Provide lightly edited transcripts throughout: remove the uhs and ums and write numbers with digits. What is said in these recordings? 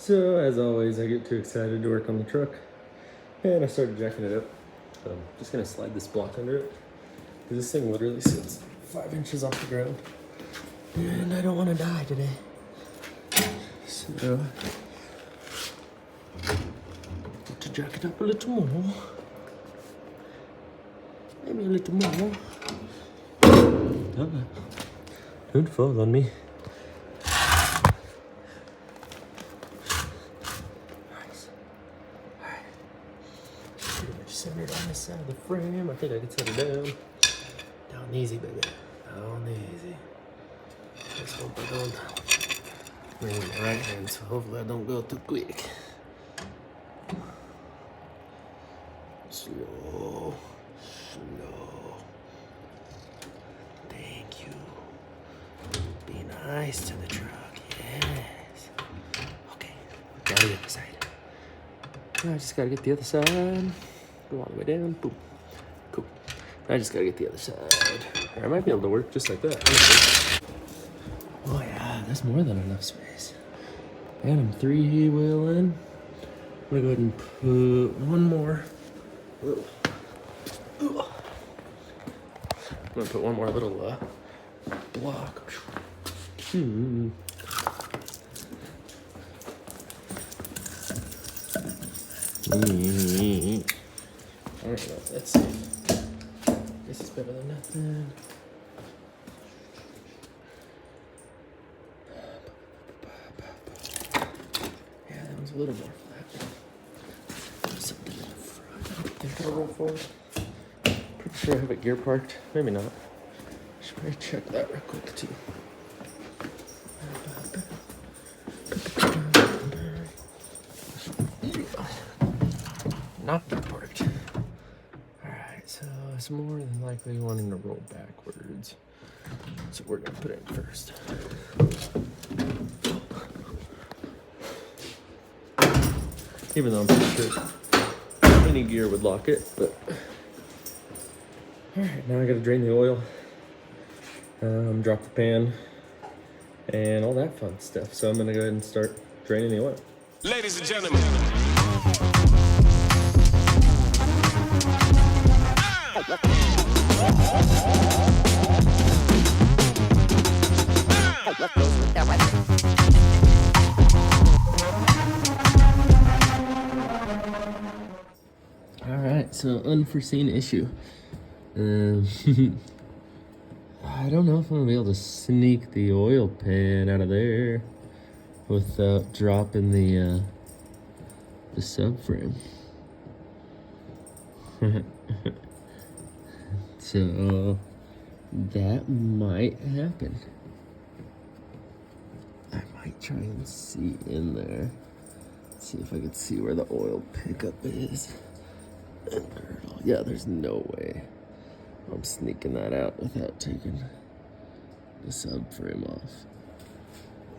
So as always, I get too excited to work on the truck and I started jacking it up. I'm just gonna slide this block under it because this thing literally sits 5 inches off the ground and I don't want to die today. So to jack it up a little more, maybe a little more. Don't fall on me. Centered on this side of the frame. I think I can set it down. Down easy, baby. Down easy. Let's hope I don't. I'm in my right hand, so hopefully I don't go too quick. Slow. Slow. Thank you. Be nice to the truck. Yes. Okay. Now the other side. Now I just gotta get the other side. Go all the way down, boom, cool. I just gotta get the other side. Or I might be able to work just like that. Oh yeah, that's more than enough space. And I'm 3-wheeling. I'm gonna go ahead and put one more. I'm gonna put one more little block. Alright, well, let's see. This is better than nothing. Yeah, that one's a little more flat. Something in the front. I don't think I'll roll forward. Pretty sure I have it gear parked. Maybe not. Should probably check that real quick too. Not gear parked. So it's more than likely wanting to roll backwards. So we're gonna put it in first. Even though I'm pretty sure any gear would lock it, but. All right, now I gotta drain the oil, drop the pan, and all that fun stuff. So I'm gonna go ahead and start draining the oil. Ladies and gentlemen. All right, so unforeseen issue. I don't know if I'm gonna be able to sneak the oil pan out of there without dropping the subframe. So that might happen. I might try and see in there. See if I can see where the oil pickup is. And girdle. Yeah, there's no way I'm sneaking that out without taking the subframe off.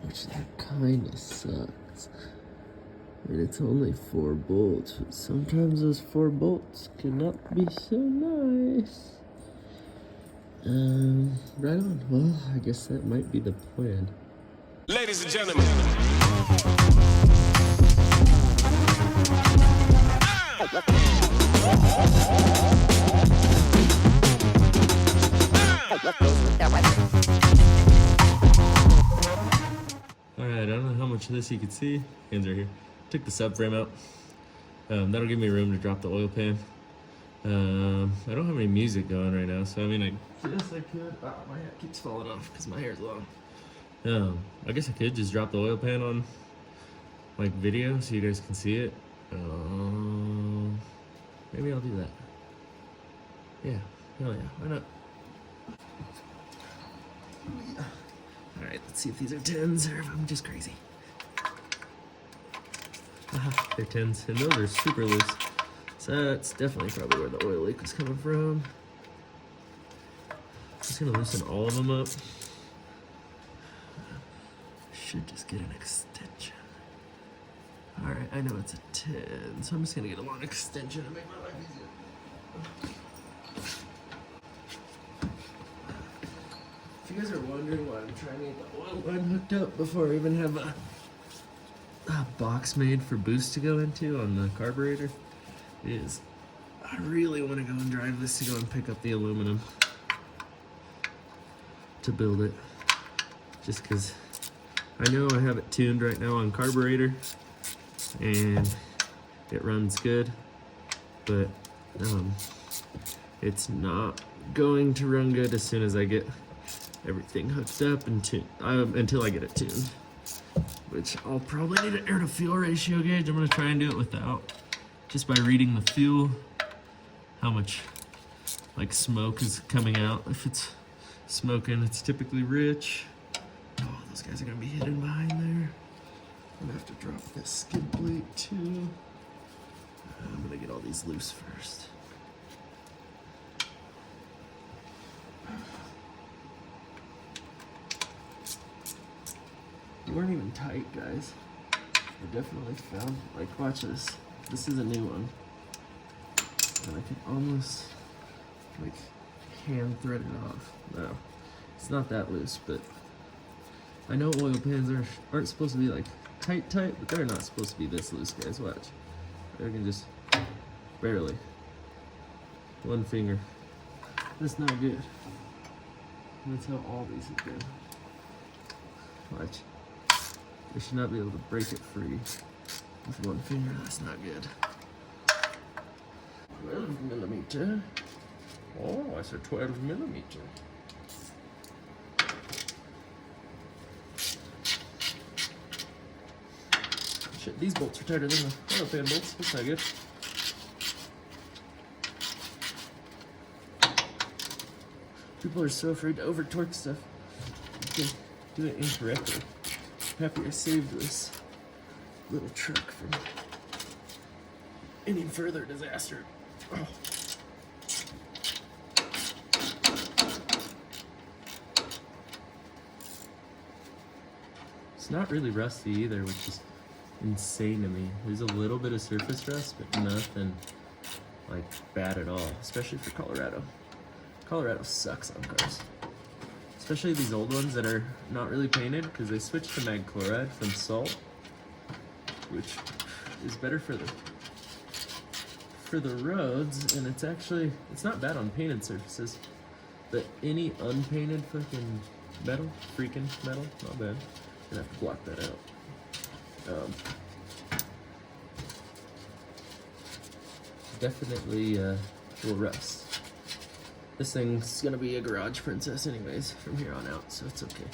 Which that kind of sucks. I mean, it's only 4 bolts, but sometimes those 4 bolts cannot be so nice. Right on. Well, I guess that might be the plan. Ladies and gentlemen. Alright, I don't know how much of this you can see. Hands right here. Took the subframe out. That'll give me room to drop the oil pan. I don't have any music going right now, so I mean, I guess I could. Oh, my hat keeps falling off because my hair's long. I guess I could just drop the oil pan on like video so you guys can see it. Maybe I'll do that. Yeah, hell yeah, why not? Alright, let's see if these are 10s or if I'm just crazy. They're 10s, and those are super loose. So that's definitely probably where the oil leak was coming from. Just gonna loosen all of them up. Should just get an extension. Alright, I know it's a 10, so I'm just gonna get a long extension to make my life easier. If you guys are wondering why I'm trying to get the oil line hooked up before I even have a box made for boost to go into on the carburetor is I really want to go and drive this to go and pick up the aluminum to build it, just because I know I have it tuned right now on carburetor and it runs good, but it's not going to run good as soon as I get everything hooked up and tuned, until I get it tuned, which I'll probably need an air to fuel ratio gauge. I'm going to try and do it without, just by reading the fuel, how much like smoke is coming out. If it's smoking, it's typically rich. Oh, those guys are going to be hidden behind there. I'm going to have to drop this skid plate too. I'm going to get all these loose first. They weren't even tight, guys. I definitely found, like, watch this. This is a new one. And I can almost, like, hand thread it off. No, it's not that loose, but I know oil pans aren't supposed to be, like, tight, but they're not supposed to be this loose, guys. Watch. I can just barely. One finger. That's not good. That's how all these have been. Watch. They should not be able to break it free with one finger. That's not good. 12 millimeter. Oh, I said 12 millimeter. Shit, these bolts are tighter than the oil pan bolts. That's not good. People are so afraid to over torque stuff. You can do it incorrectly. Happy I saved this little truck from any further disaster. Oh. It's not really rusty either, which is insane to me. There's a little bit of surface rust, but nothing like bad at all, especially for Colorado. Colorado sucks on cars. Especially these old ones that are not really painted, because they switched to mag chloride from salt, which is better for the roads, and it's not bad on painted surfaces, but any unpainted fucking metal, freaking metal, not bad. Gonna have to block that out. Definitely will rust. This thing's gonna be a garage princess anyways from here on out, so it's okay.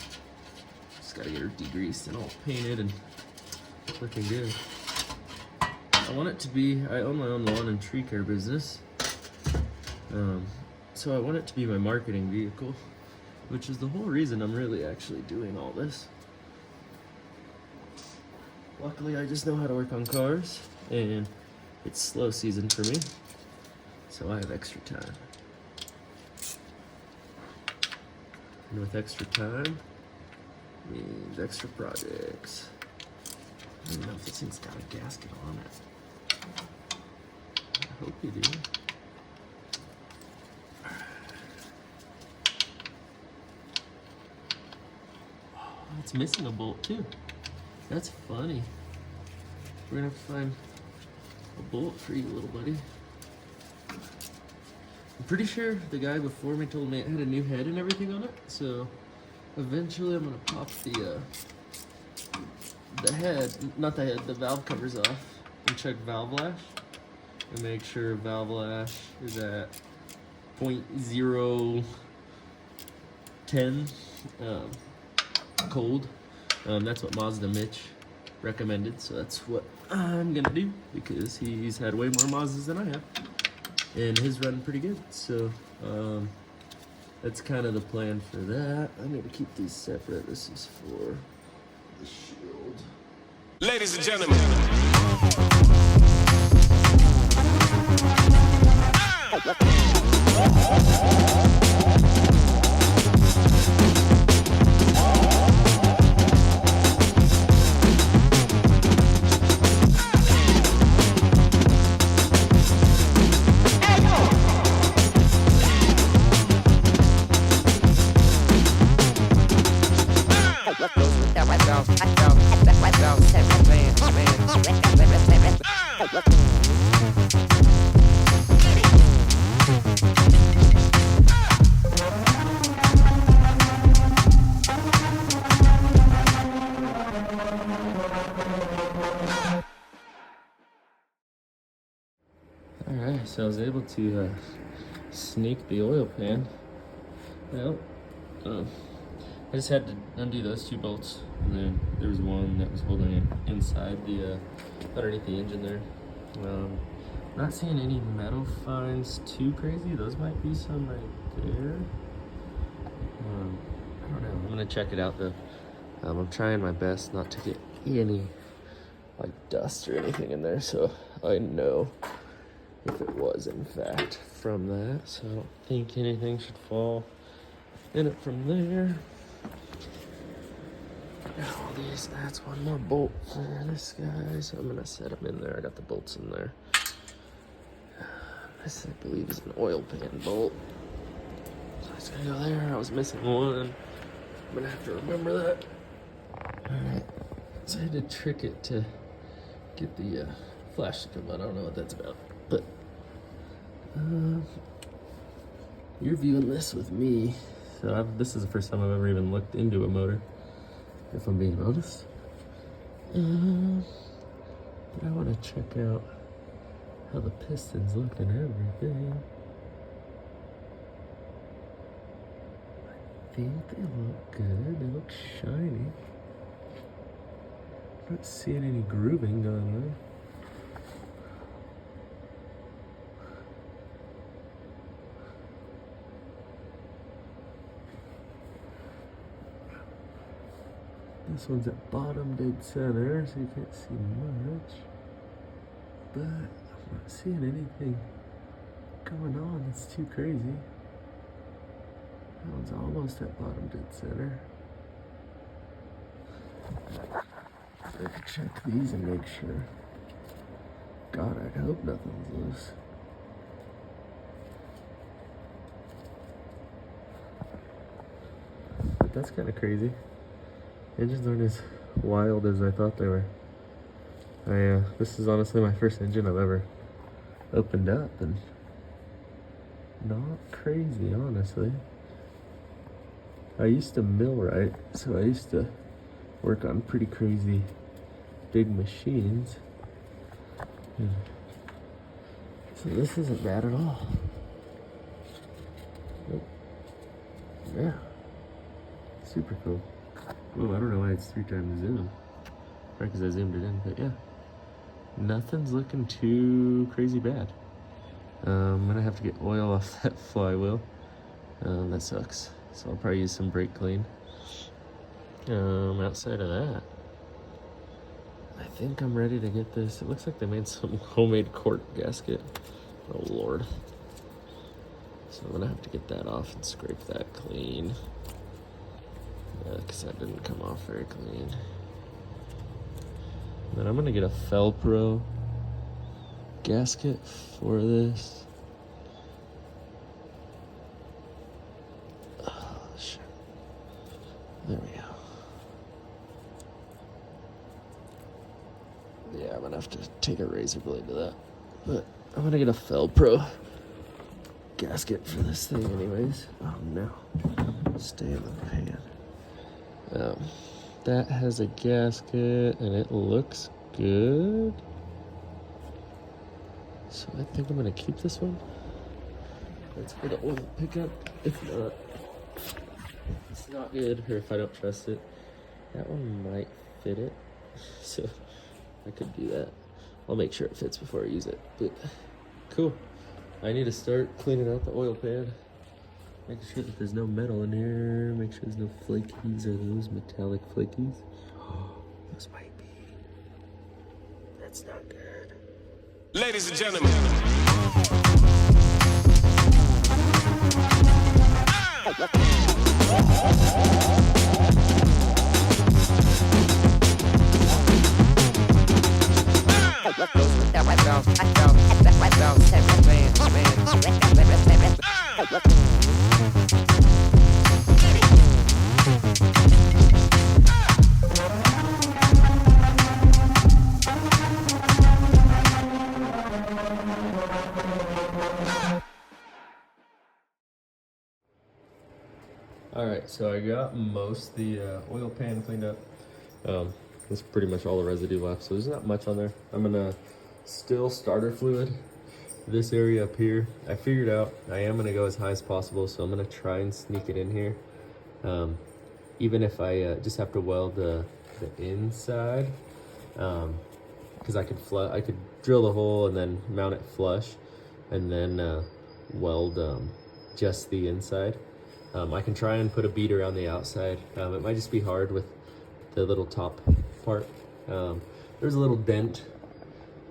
Just gotta get her degreased and all painted and looking good. I want it to be, I own my own lawn and tree care business, so I want it to be my marketing vehicle, which is the whole reason I'm really actually doing all this. Luckily I just know how to work on cars, and it's slow season for me, so I have extra time. And with extra time means extra projects. I don't know if this thing's got a gasket on it. I hope you do. Oh, it's missing a bolt too. That's funny. We're gonna have to find a bolt for you, little buddy. I'm pretty sure the guy before me told me it had a new head and everything on it, so eventually I'm gonna pop the head, not the head, the valve covers off and check valve lash and make sure valve lash is at 0.010 cold. That's what Mazda Mitch recommended, so that's what I'm gonna do, because he's had way more Mazdas than I have. And his run pretty good, so that's kind of the plan for that. I need to keep these separate. This is for the shield. Ladies and gentlemen. What goes with that white girl? Alright, so I was able to sneak the oil pan out. I just had to undo those 2 bolts, and then there was one that was holding it inside the, underneath the engine there. Not seeing any metal finds too crazy. Those might be some right there. I don't know. I'm gonna check it out though. I'm trying my best not to get any like dust or anything in there, so I know if it was in fact from that. So I don't think anything should fall in it from there. Now that's one more bolt for this guy, so I'm gonna set them in there. I got the bolts in there. This I believe is an oil pan bolt, so it's gonna go there. I was missing one. I'm gonna have to remember that. Alright, so I had to trick it to get the flash to come out. I don't know what that's about, but you're viewing this with me, so this is the first time I've ever even looked into a motor, if I'm being honest. But I want to check out how the pistons look and everything. I think they look good. They look shiny. I'm not seeing any grooving going on. This one's at bottom dead center, so you can't see much. But I'm not seeing anything going on that's too crazy. That one's almost at bottom dead center. I can check these and make sure. God, I hope nothing's loose. But that's kind of crazy. Engines aren't as wild as I thought they were. This is honestly my first engine I've ever opened up, and not crazy, honestly. I used to millwright, so I used to work on pretty crazy big machines. So this isn't bad at all. Nope. Yeah. Super cool. Whoa, I don't know why it's 3 times zoom. Probably because I zoomed it in, but yeah. Nothing's looking too crazy bad. I'm gonna have to get oil off that flywheel. That sucks. So I'll probably use some brake clean. Outside of that, I think I'm ready to get this. It looks like they made some homemade cork gasket. Oh Lord. So I'm gonna have to get that off and scrape that clean. Because that didn't come off very clean. Then I'm gonna get a Felpro gasket for this. Oh shit. There we go. Yeah, I'm gonna have to take a razor blade to that. But I'm gonna get a Felpro gasket for this thing anyways. Oh no. Stay in the pan. That has a gasket and it looks good. So I think I'm gonna keep this one. That's for the oil pickup. If not, it's not good, or if I don't trust it, that one might fit it. So I could do that. I'll make sure it fits before I use it. But cool. I need to start cleaning out the oil pan. Make sure that there's no metal in here. Make sure there's no flakies or those metallic flakies. Oh, those might be. That's not good. Ladies and gentlemen. All right, so I got most of the oil pan cleaned up. That's pretty much all the residue left, so there's not much on there. I'm gonna still starter fluid this area up here. I figured out I am gonna go as high as possible, so I'm gonna try and sneak it in here. Even if I just have to weld the inside, because I could drill the hole and then mount it flush, and then weld just the inside. I can try and put a bead around the outside. It might just be hard with the little top part. There's a little dent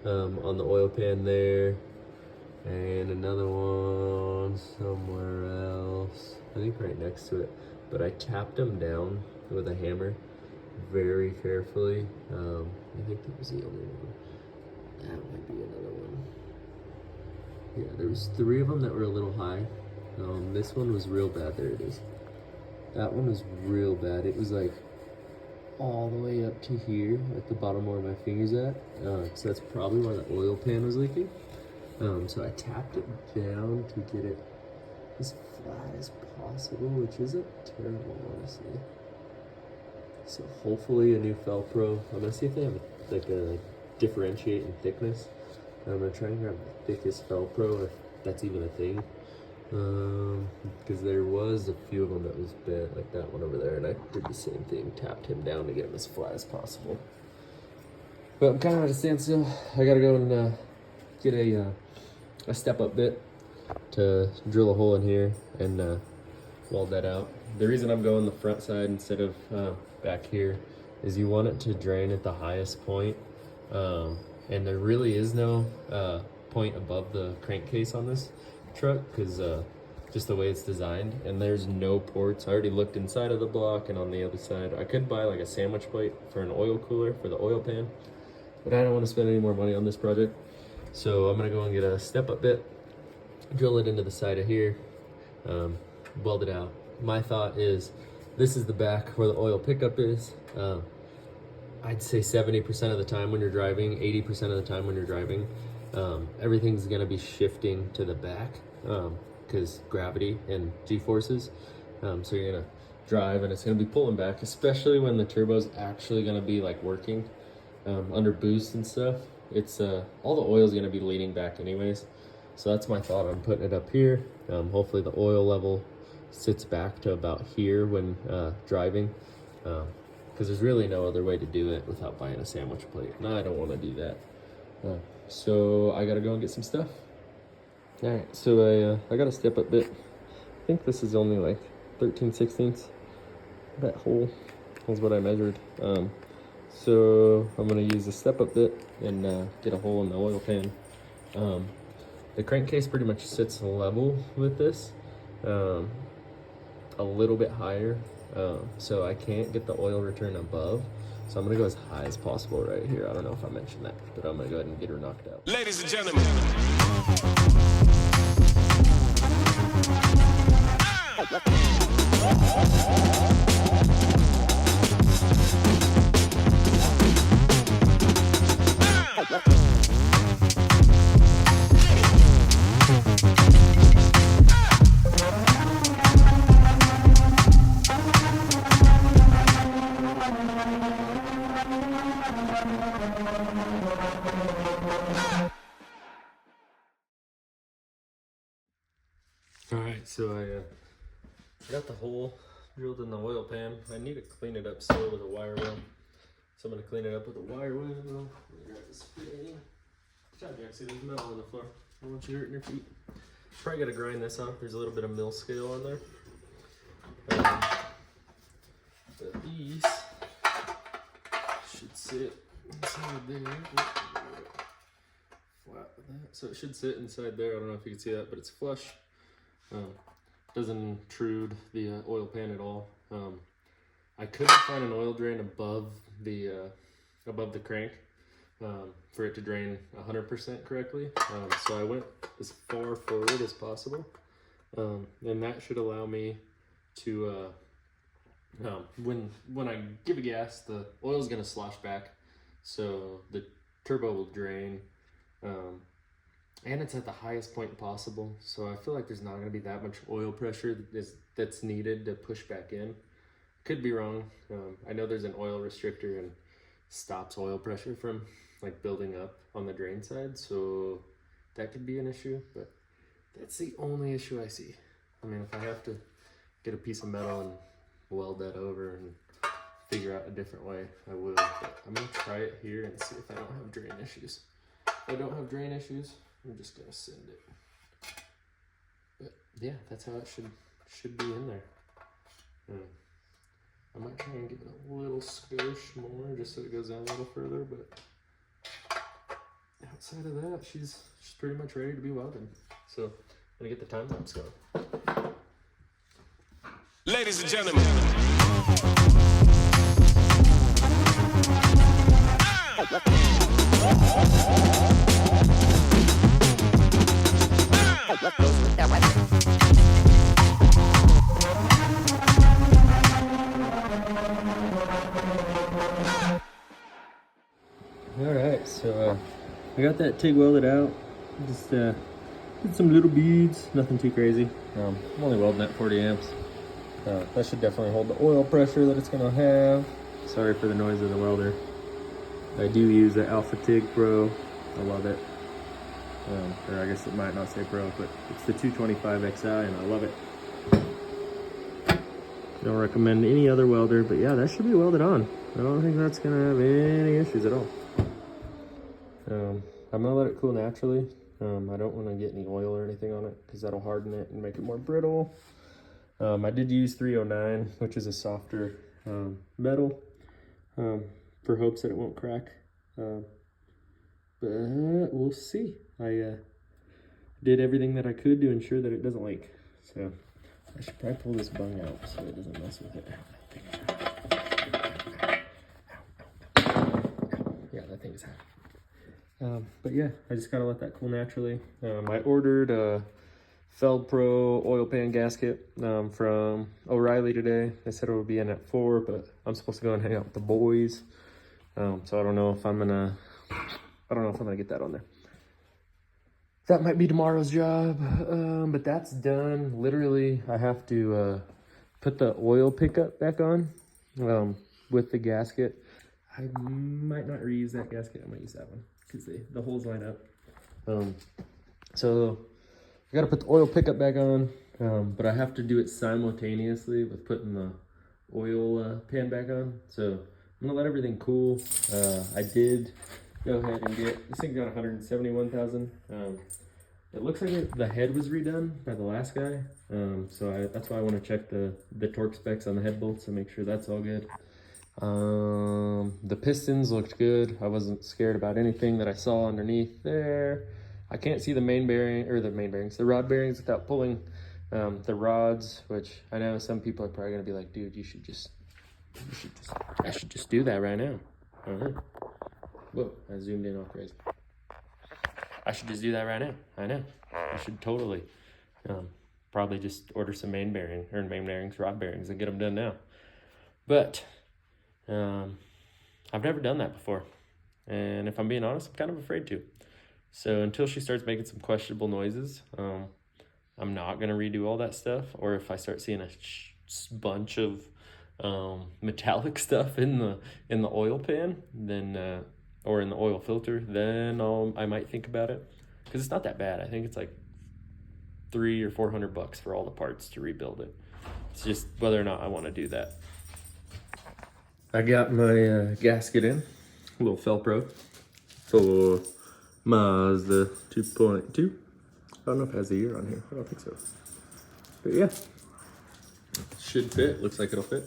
on the oil pan there, and another one somewhere else. I think right next to it. But I tapped them down with a hammer very carefully. I think that was the only one. That might be another one. Yeah, there was 3 of them that were a little high. This one was real bad. There it is. That one was real bad. It was like all the way up to here at the bottom where my finger's at. So that's probably why the oil pan was leaking. So I tapped it down to get it as flat as possible, which isn't terrible, honestly. So hopefully a new Felpro. I'm gonna see if they have like a differentiate in thickness. I'm gonna try and grab the thickest Felpro, if that's even a thing. Because there was a few of them that was bent, like that one over there, and I did the same thing, tapped him down to get him as flat as possible. But I'm kind of at a standstill. I gotta go and get a step-up bit to drill a hole in here and weld that out. The reason I'm going the front side instead of back here is you want it to drain at the highest point, and there really is no point above the crankcase on this truck because just the way it's designed, and there's no ports. I already looked inside of the block and on the other side. I could buy like a sandwich plate for an oil cooler for the oil pan, but I don't want to spend any more money on this project. So I'm gonna go and get a step-up bit, drill it into the side of here, weld it out. My thought is this is the back where the oil pickup is. I'd say 70% of the time when you're driving, 80% of the time when you're driving, everything's gonna be shifting to the back because gravity and G-forces. So you're gonna drive and it's gonna be pulling back, especially when the turbo's actually gonna be like working under boost and stuff. It's all the oil's gonna be leaning back anyways. So that's my thought on putting it up here. Hopefully the oil level sits back to about here when driving, because there's really no other way to do it without buying a sandwich plate, and I don't want to do that. So I gotta go and get some stuff. All right, so I got a step-up bit. I think this is only like 13/16. That hole is what I measured. So I'm gonna use a step-up bit and get a hole in the oil pan. The crankcase pretty much sits level with this, a little bit higher, so I can't get the oil return above. So I'm gonna go as high as possible right here. I don't know if I mentioned that, but I'm gonna go ahead and get her knocked out. Ladies and gentlemen. All right, so I got the hole drilled in the oil pan. I need to clean it up still with a wire wheel. So I'm gonna clean it up with a wire wheel. Grab this spring. Good job, Jack. See, there's metal on the floor. I don't want you hurting your feet. Probably gotta grind this off. There's a little bit of mill scale on there. But these should sit inside there. Flat with that. So it should sit inside there. I don't know if you can see that, but it's flush. Doesn't intrude the oil pan at all. I couldn't find an oil drain above the crank for it to drain 100% correctly. So I went as far forward as possible, and that should allow me to when I give a gas, the oil's gonna slosh back, so the turbo will drain. and it's at the highest point possible. So I feel like there's not gonna be that much oil pressure that's needed to push back in. Could be wrong. I know there's an oil restrictor and stops oil pressure from like building up on the drain side, so that could be an issue, but that's the only issue I see. I mean, if I have to get a piece of metal and weld that over and figure out a different way, I will, but I'm gonna try it here and see if I don't have drain issues. If I don't have drain issues, I'm just gonna send it. But yeah, that's how it should be in there. I might try and give it a little skosh more just so it goes down a little further, but outside of that, she's pretty much ready to be welded. So I'm gonna get the time lapse going. Ladies and gentlemen. Alright, so I got that TIG welded out. Just did some little beads, nothing too crazy. I'm only welding at 40 amps. That should definitely hold the oil pressure that it's gonna have. Sorry for the noise of the welder. I do use the Alpha TIG Pro. I love it. Or I guess it might not say Pro, but it's the 225 XI and I love it. Don't recommend any other welder, but yeah, that should be welded on. I don't think that's gonna have any issues at all. I'm gonna let it cool naturally. I don't wanna get any oil or anything on it because that'll harden it and make it more brittle. I did use 309, which is a softer metal, for hopes that it won't crack. But we'll see. I did everything that I could to ensure that it doesn't leak. So I should probably pull this bung out so it doesn't mess with it. Yeah, that thing is hot. But yeah, I just gotta let that cool naturally. I ordered a Feld Pro oil pan gasket from O'Reilly today. They said it would be in at 4, but I'm supposed to go and hang out with the boys. So I don't know if I'm gonna get that on there. That might be tomorrow's job, but that's done. Literally, I have to put the oil pickup back on with the gasket. I might not reuse that gasket. I might use that one because the holes line up. So I gotta put the oil pickup back on, but I have to do it simultaneously with putting the oil pan back on. So I'm gonna let everything cool. I did go ahead and get, this thing got 171,000. It looks like the head was redone by the last guy. So that's why I wanna check the torque specs on the head bolts to make sure that's all good. The pistons looked good. I wasn't scared about anything that I saw underneath there. I can't see the main bearing, or the rod bearings without pulling the rods, which I know some people are probably gonna be like, dude, I should just do that right now. Whoa, I zoomed in all crazy. I should just do that right now. I know. I should totally probably just order some main bearings, rod bearings, and get them done now. But I've never done that before. And if I'm being honest, I'm kind of afraid to. So until she starts making some questionable noises, I'm not gonna redo all that stuff. Or if I start seeing a bunch of metallic stuff in the oil pan, then or in the oil filter, then I might think about it, because it's not that bad. I think it's like $300 or $400 for all the parts to rebuild it. It's just whether or not I want to do that. I got my gasket in, a little Felpro for Mazda 2.2. I don't know if it has a year on here. I don't think so. But yeah, should fit. Looks like it'll fit.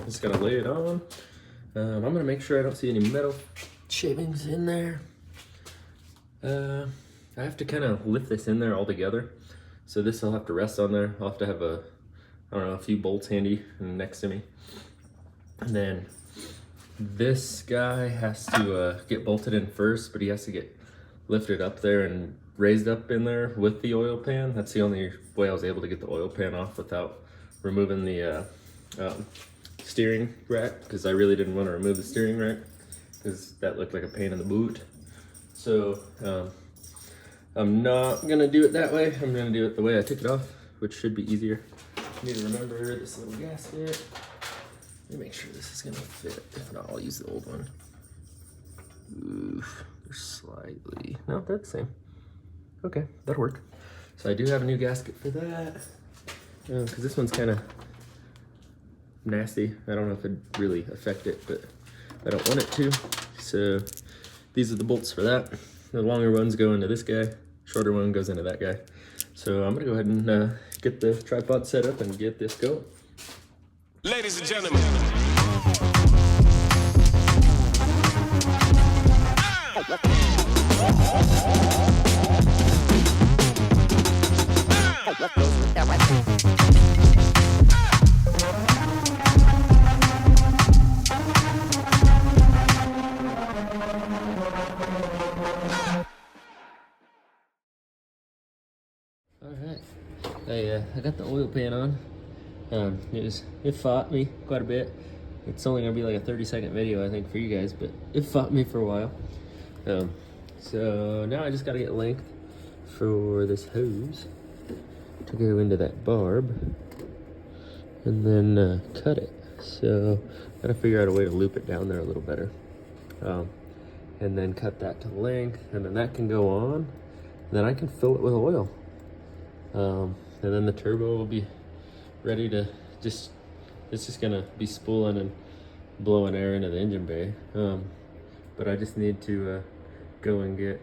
Just gotta lay it on. I'm gonna make sure I don't see any metal shavings in there. I have to kind of lift this in there all together. So this will have to rest on there. I'll have to have a few bolts handy next to me. And then this guy has to get bolted in first, but he has to get lifted up there and raised up in there with the oil pan. That's the only way I was able to get the oil pan off without removing the steering rack, because I really didn't want to remove the steering rack because that looked like a pain in the boot. So I'm not gonna do it that way. I'm gonna do it the way I took it off, which should be easier. I need to remember this little gasket. Let me make sure this is gonna fit. If not, I'll use the old one. Oof, they're slightly, no, they're the same. Okay, that'll work. So I do have a new gasket for that. Because this one's kind of nasty. I don't know if it'd really affect it, but I don't want it to. So these are the bolts for that. The longer ones go into this guy, shorter one goes into that guy. So I'm gonna go ahead and get the tripod set up and get this going. Ladies and gentlemen. Alright, I got the oil pan on. It fought me quite a bit. It's only gonna be like a 30-second video, I think, for you guys, but it fought me for a while. So now I just gotta get length for this hose to go into that barb and then cut it. So gotta figure out a way to loop it down there a little better. And then cut that to length, and then that can go on. And then I can fill it with oil. And then the turbo will be ready to it's just gonna be spooling and blowing air into the engine bay. But I just need to go and get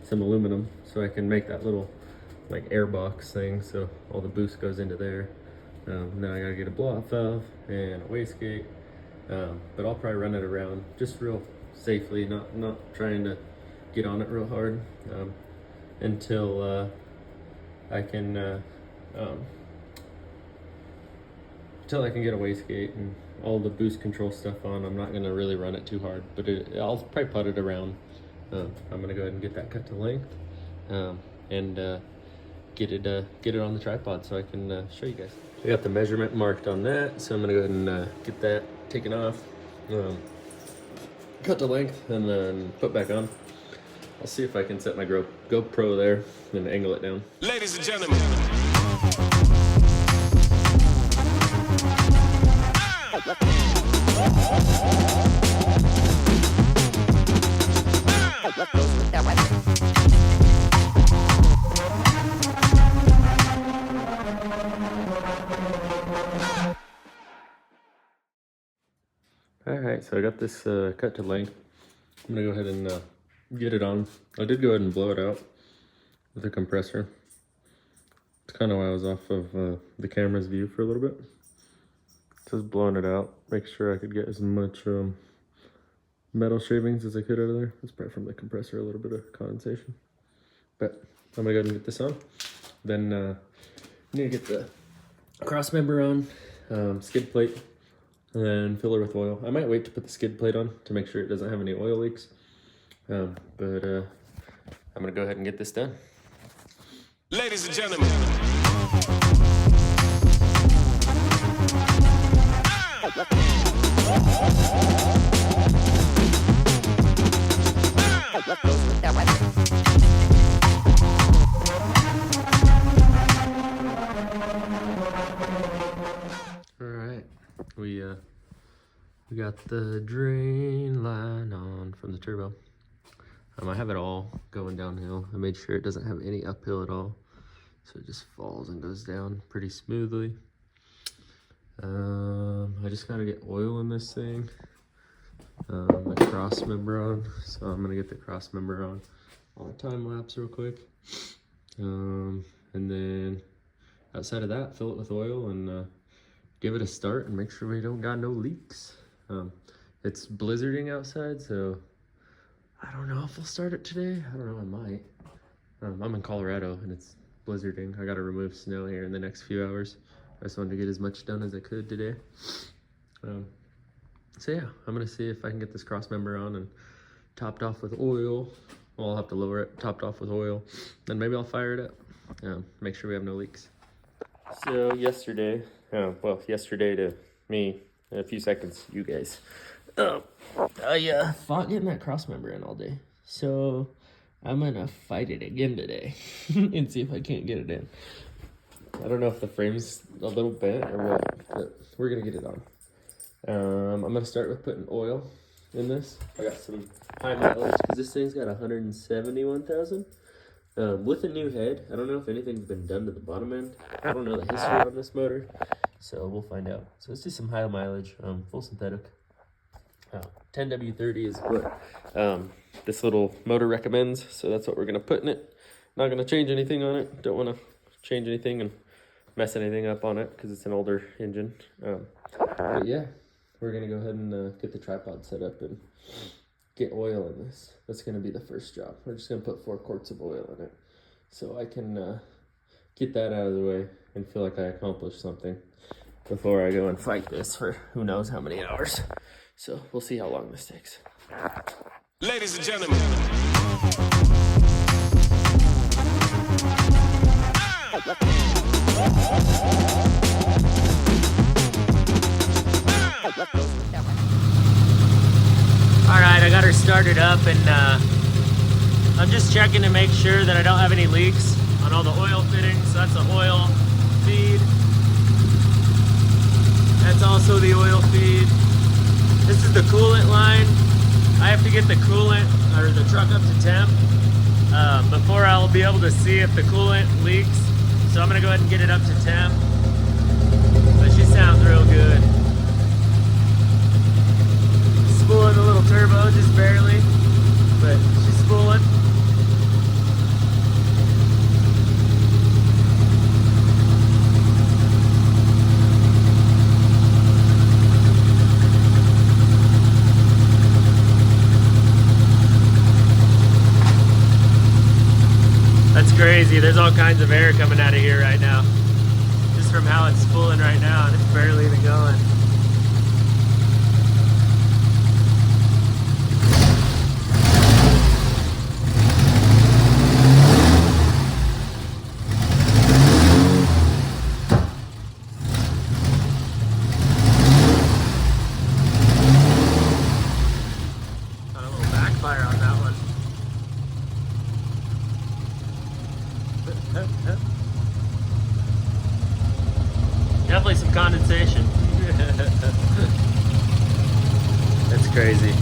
some aluminum so I can make that little like air box thing, so all the boost goes into there. Now I gotta get a blow-off valve and a wastegate, but I'll probably run it around just real safely, not trying to get on it real hard, until I can get a wastegate and all the boost control stuff on. I'm not gonna really run it too hard, but I'll probably put it around. I'm gonna go ahead and get that cut to length, and get it on the tripod so I can show you guys. I got the measurement marked on that, so I'm gonna go ahead and get that taken off, cut to length, and then put back on. I'll see if I can set my GoPro there and angle it down. Ladies and gentlemen. Alright, so I got this cut to length. I'm gonna go ahead and get it on. I did go ahead and blow it out with a compressor. It's kind of why I was off of the camera's view for a little bit. Just blowing it out, make sure I could get as much metal shavings as I could out of there. It's probably from the compressor, a little bit of condensation. But I'm gonna go ahead and get this on. Then need to get the cross member on, skid plate, and then fill her with oil. I might wait to put the skid plate on to make sure it doesn't have any oil leaks. But I'm gonna go ahead and get this done. Ladies and gentlemen. All right, we got the drain line on from the turbo. I have it all going downhill. I made sure it doesn't have any uphill at all, so it just falls and goes down pretty smoothly. I just gotta get oil in this thing, the cross member on, so I'm gonna get the cross member on a time lapse real quick, and then outside of that, fill it with oil and give it a start and make sure we don't got no leaks. It's blizzarding outside, so I don't know if we'll start it today. I don't know, I might. I'm in Colorado and it's blizzarding. I gotta remove snow here in the next few hours. I just wanted to get as much done as I could today. So yeah, I'm gonna see if I can get this cross member on and topped off with oil. Well, I'll have to lower it, topped off with oil. Then maybe I'll fire it up. Make sure we have no leaks. So yesterday to me, a few seconds, you guys. I fought getting that cross member in all day, so I'm gonna fight it again today and see if I can't get it in. I don't know if the frame's a little bent or what, but we're gonna get it on. I'm gonna start with putting oil in this. I got some high mileage because this thing's got 171,000. With a new head, I don't know if anything's been done to the bottom end. I don't know the history on this motor, so we'll find out. So let's do some high mileage, full synthetic. 10W30 is what this little motor recommends, so that's what we're gonna put in it. Not gonna change anything on it. Don't want to change anything and mess anything up on it because it's an older engine. But yeah, we're gonna go ahead and get the tripod set up and get oil in this. That's gonna be the first job. We're just gonna put 4 quarts of oil in it so I can get that out of the way and feel like I accomplished something before I go and fight this for who knows how many hours. So we'll see how long this takes. Ladies and gentlemen. Alright, I got her started up and I'm just checking to make sure that I don't have any leaks on all the oil fittings. That's the oil feed. That's also the oil feed. This is the coolant line. I have to get the coolant or the truck up to temp before I'll be able to see if the coolant leaks. So I'm gonna go ahead and get it up to temp. But she sounds real good. Spooling the little turbo just barely, but she's spooling. That's crazy. There's all kinds of air coming out of here right now. Just from how it's spooling right now, and it's barely even going. Got a little backfire on that one. Definitely some condensation. That's crazy.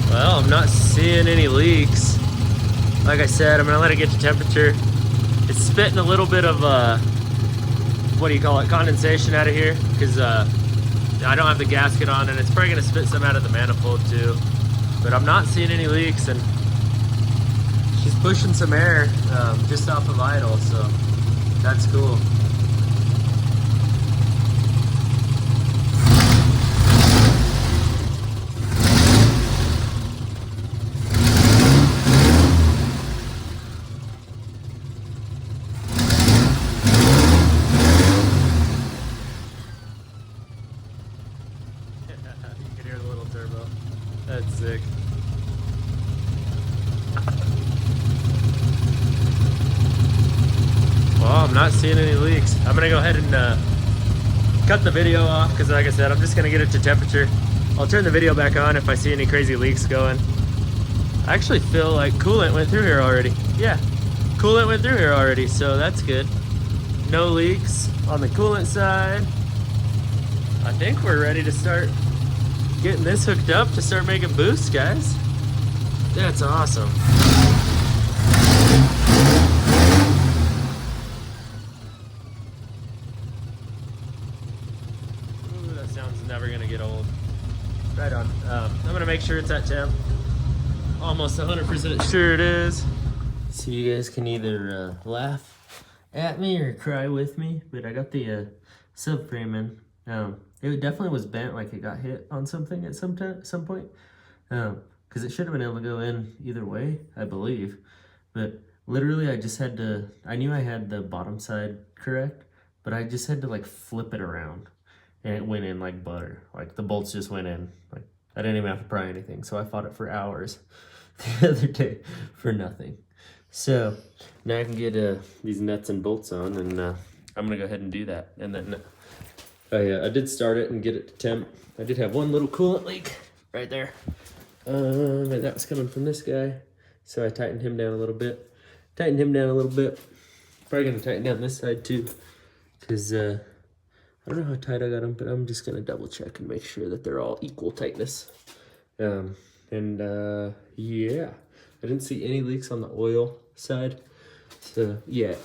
Well, I'm not seeing any leaks. Like I said, I'm gonna let it get to temperature. It's spitting a little bit of what do you call it, condensation out of here because I don't have the gasket on, and it's probably gonna spit some out of the manifold too. But I'm not seeing any leaks, and she's pushing some air just off of idle, so that's cool. You can hear the little turbo. That's sick. Well, I'm not seeing any leaks. I'm gonna go ahead and cut the video off because, like I said, I'm just gonna get it to temperature. I'll turn the video back on if I see any crazy leaks going. I actually feel like coolant went through here already. Yeah, coolant went through here already, so that's good. No leaks on the coolant side. I think we're ready to start getting this hooked up to start making boosts, guys. That's awesome. Ooh, that sound's never gonna get old. Right on. I'm gonna make sure it's at temp. Almost 100% sure it is. So you guys can either laugh at me or cry with me, but I got the subframe in. It definitely was bent, like it got hit on something at some point. Because it should have been able to go in either way, I believe. But literally I just had to, I knew I had the bottom side correct, but I just had to like flip it around and it went in like butter. Like the bolts just went in. Like I didn't even have to pry anything. So I fought it for hours the other day for nothing. So now I can get these nuts and bolts on, and I'm gonna go ahead and do that. And then I did start it and get it to temp. I did have one little coolant leak right there. And that was coming from this guy. So I tightened him down a little bit. Probably gonna tighten down this side too. Cause I don't know how tight I got them, but I'm just gonna double check and make sure that they're all equal tightness. Yeah, I didn't see any leaks on the oil side. So yeah,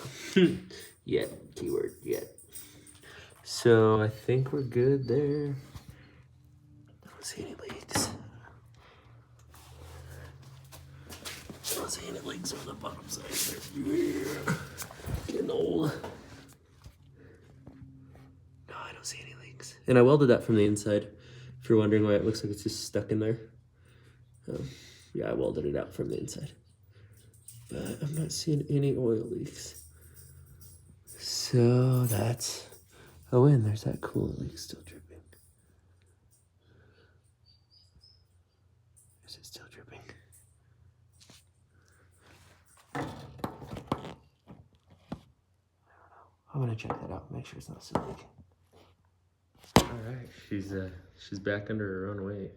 yet, keyword yet. So I think we're good there. I don't see any leaks. I don't see any leaks on the bottom side there. Yeah. Getting old. No, I don't see any leaks. And I welded that from the inside. If you're wondering why it looks like it's just stuck in there. Yeah, I welded it out from the inside. But I'm not seeing any oil leaks. So that's... Oh, and there's that coolant leak still dripping. Is it still dripping? I don't know. I'm gonna check that out, make sure it's not still leaking. All right, she's back under her own weight.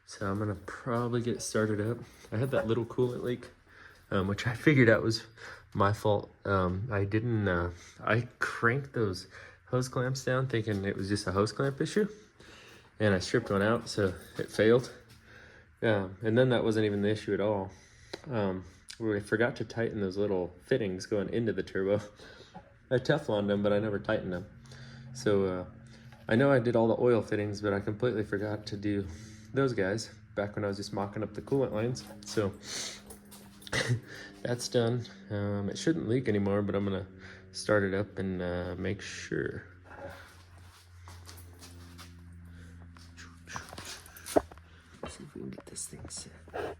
So I'm gonna probably get started up. I had that little coolant leak, which I figured out was my fault. I cranked those hose clamps down thinking it was just a hose clamp issue, and I stripped one out, so it failed. And then that wasn't even the issue at all. We forgot to tighten those little fittings going into the turbo. I Tefloned them, but I never tightened them. So I know I did all the oil fittings, but I completely forgot to do those guys back when I was just mocking up the coolant lines. So that's done. It shouldn't leak anymore, but I'm gonna start it up and make sure. Let's see if we can get this thing set. There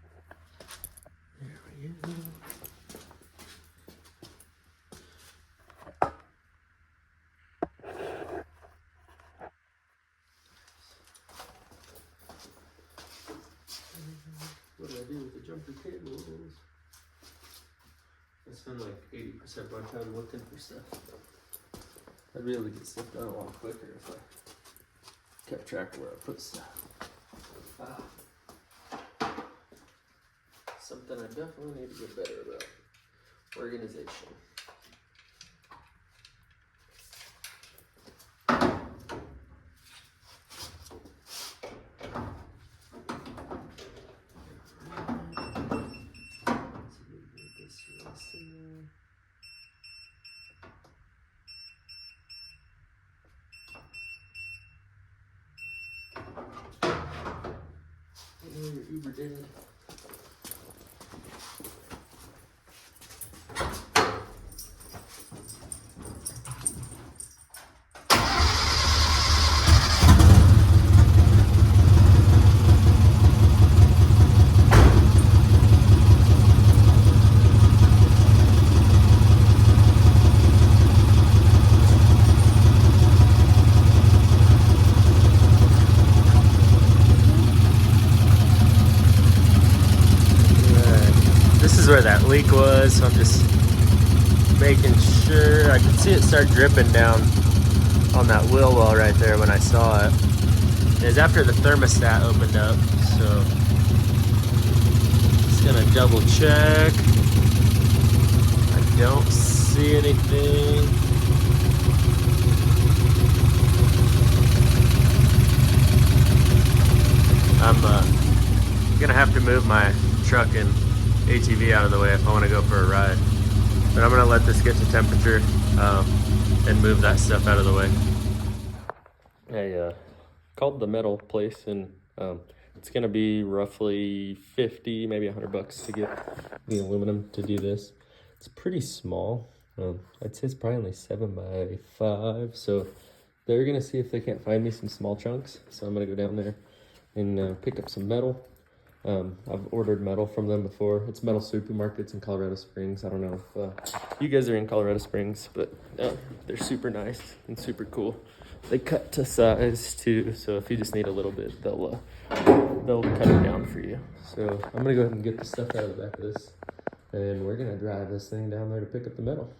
we go. What do I do with the jumper cables? I spend like 80% of my time looking for stuff. I'd be able to get stuff done a lot quicker if I kept track of where I put stuff. Something I definitely need to get better about. Organization. You're uber dead. Where that leak was, so I'm just making sure. I could see it start dripping down on that wheel well right there when I saw it. It was after the thermostat opened up, so just gonna double check. I don't see anything. I'm gonna have to move my truck and ATV out of the way if I want to go for a ride. But I'm gonna let this get to temperature and move that stuff out of the way. I called the metal place, and it's gonna be roughly 50, maybe $100 to get the aluminum to do this. It's pretty small. I'd say it's probably only 7 by 5. So they're gonna see if they can't find me some small chunks. So I'm gonna go down there and pick up some metal. I've ordered metal from them before. It's Metal Supermarkets in Colorado Springs. I don't know if you guys are in Colorado Springs, but they're super nice and super cool. They cut to size too, so if you just need a little bit, they'll cut it down for you. So I'm gonna go ahead and get the stuff out of the back of this, and we're gonna drive this thing down there to pick up the metal.